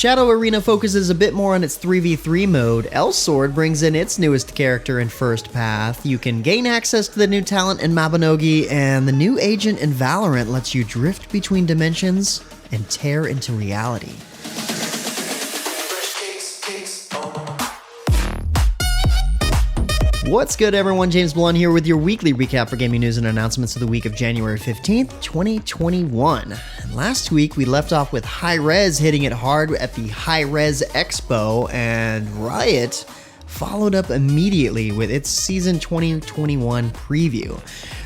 Shadow Arena focuses a bit more on its 3v3 mode. Elsword brings in its newest character in First Path. You can gain access to the new talent in Mabinogi, and the new agent in Valorant lets you drift between dimensions and tear into reality. What's good, everyone? James Blunt here with your weekly recap for gaming news and announcements of the week of January 15th, 2021. And last week, we left off with Hi-Rez hitting it hard at the Hi-Rez Expo, and Riot followed up immediately with its Season 2021 preview.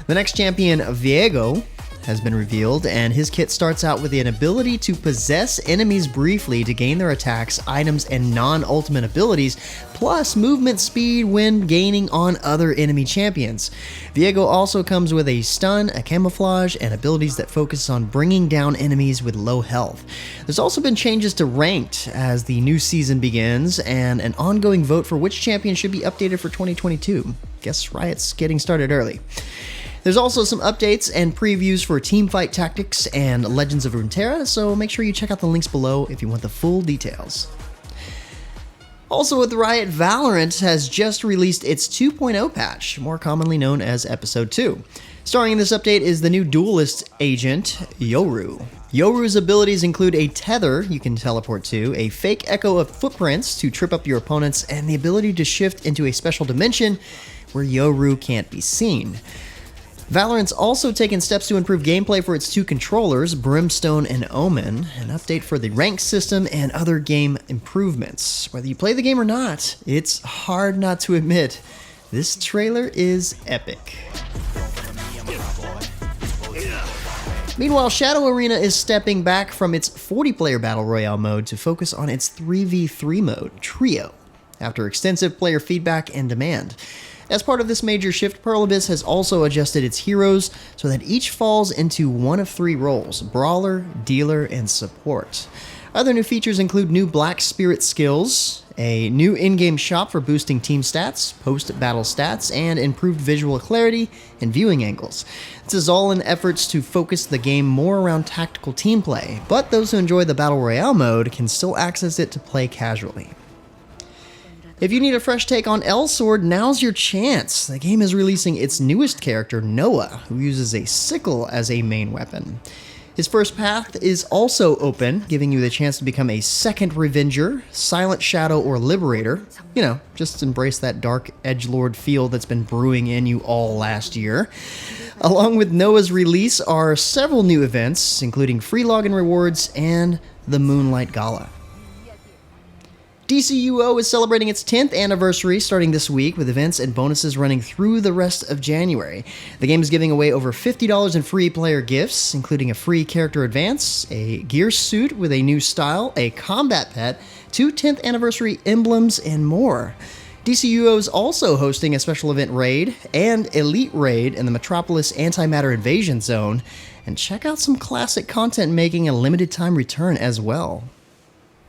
The next champion, Viego, has been revealed, and his kit starts out with an ability to possess enemies briefly to gain their attacks, items, and non-ultimate abilities, plus movement speed when gaining on other enemy champions. Viego also comes with a stun, a camouflage, and abilities that focus on bringing down enemies with low health. There's also been changes to ranked as the new season begins, and an ongoing vote for which champion should be updated for 2022. Guess Riot's getting started early. There's also some updates and previews for Teamfight Tactics and Legends of Runeterra, so make sure you check out the links below if you want the full details. Also with Riot, Valorant has just released its 2.0 patch, more commonly known as Episode 2. Starring in this update is the new duelist agent, Yoru. Yoru's abilities include a tether you can teleport to, a fake echo of footprints to trip up your opponents, and the ability to shift into a special dimension where Yoru can't be seen. Valorant's also taken steps to improve gameplay for its two controllers, Brimstone and Omen, an update for the rank system, and other game improvements. Whether you play the game or not, it's hard not to admit, this trailer is epic. Meanwhile, Shadow Arena is stepping back from its 40-player Battle Royale mode to focus on its 3v3 mode, Trio, after extensive player feedback and demand. As part of this major shift, Pearl Abyss has also adjusted its heroes so that each falls into one of three roles: Brawler, Dealer, and Support. Other new features include new Black Spirit skills, a new in-game shop for boosting team stats, post-battle stats, and improved visual clarity and viewing angles. This is all in efforts to focus the game more around tactical team play, but those who enjoy the Battle Royale mode can still access it to play casually. If you need a fresh take on Elsword, now's your chance. The game is releasing its newest character, Noah, who uses a sickle as a main weapon. His first path is also open, giving you the chance to become a second Revenger, Silent Shadow, or Liberator. You know, just embrace that dark edgelord feel that's been brewing in you all last year. Along with Noah's release are several new events, including free login rewards and the Moonlight Gala. DCUO is celebrating its 10th anniversary starting this week, with events and bonuses running through the rest of January. The game is giving away over $50 in free player gifts, including a free character advance, a gear suit with a new style, a combat pet, 2 10th anniversary emblems, and more. DCUO is also hosting a special event raid and elite raid in the Metropolis Antimatter Invasion Zone, and check out some classic content making a limited time return as well.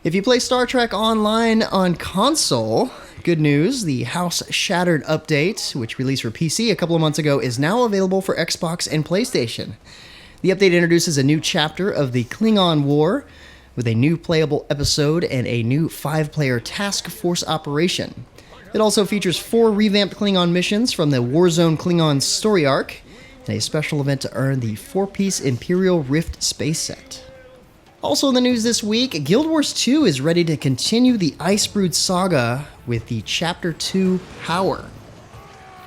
If you play Star Trek Online on console, good news, the House Shattered update, which released for PC a couple of months ago, is now available for Xbox and PlayStation. The update introduces a new chapter of the Klingon War, with a new playable episode and a new 5-player task force operation. It also features 4 revamped Klingon missions from the Warzone Klingon story arc, and a special event to earn the 4-piece Imperial Rift space set. Also in the news this week, Guild Wars 2 is ready to continue the Icebrood saga with the Chapter 2 Power.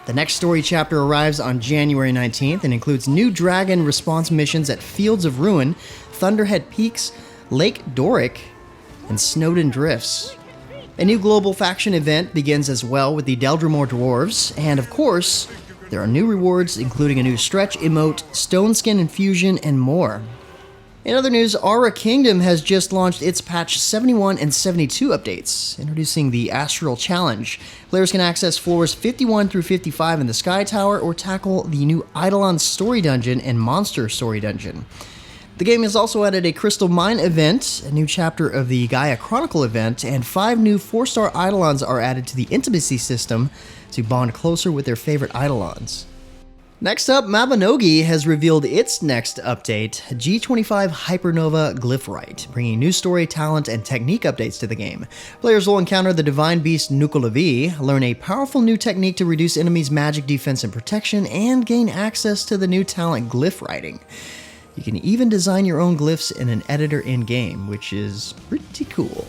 The next story chapter arrives on January 19th and includes new dragon response missions at Fields of Ruin, Thunderhead Peaks, Lake Doric, and Snowden Drifts. A new global faction event begins as well with the Deldrimor Dwarves, and of course, there are new rewards including a new stretch emote, Stone Skin Infusion, and more. In other news, Aura Kingdom has just launched its patch 71 and 72 updates, introducing the Astral Challenge. Players can access floors 51 through 55 in the Sky Tower or tackle the new Eidolon Story Dungeon and Monster Story Dungeon. The game has also added a Crystal Mine event, a new chapter of the Gaia Chronicle event, and 5 new 4-star Eidolons are added to the Intimacy system to bond closer with their favorite Eidolons. Next up, Mabinogi has revealed its next update, G25 Hypernova Glyphwright, bringing new story, talent, and technique updates to the game. Players will encounter the divine beast Nukulevi, learn a powerful new technique to reduce enemies' magic defense and protection, and gain access to the new talent Glyphwriting. You can even design your own glyphs in an editor in-game, which is pretty cool.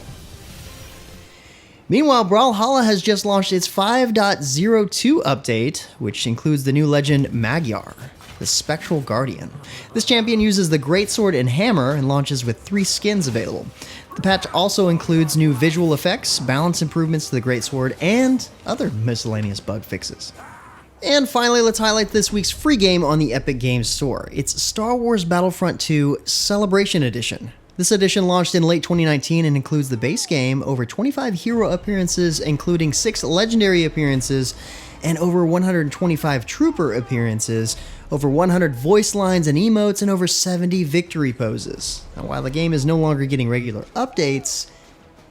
Meanwhile, Brawlhalla has just launched its 5.02 update, which includes the new legend Magyar, the Spectral Guardian. This champion uses the Greatsword and Hammer and launches with 3 skins available. The patch also includes new visual effects, balance improvements to the Greatsword, and other miscellaneous bug fixes. And finally, let's highlight this week's free game on the Epic Games Store. It's Star Wars Battlefront 2 Celebration Edition. This edition launched in late 2019 and includes the base game, over 25 hero appearances, including 6 legendary appearances, and over 125 trooper appearances, over 100 voice lines and emotes, and over 70 victory poses. Now, while the game is no longer getting regular updates,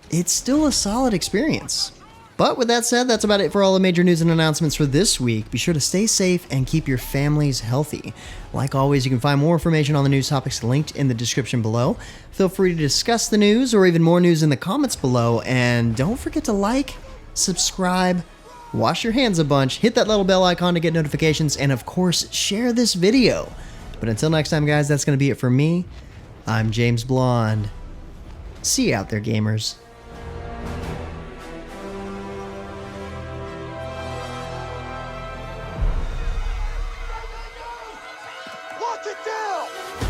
it's still a solid experience. But with that said, that's about it for all the major news and announcements for this week. Be sure to stay safe and keep your families healthy. Like always, you can find more information on the news topics linked in the description below. Feel free to discuss the news or even more news in the comments below. And don't forget to like, subscribe, wash your hands a bunch, hit that little bell icon to get notifications, and of course, share this video. But until next time, guys, that's going to be it for me. I'm James Blonde. See you out there, gamers. Lock it down!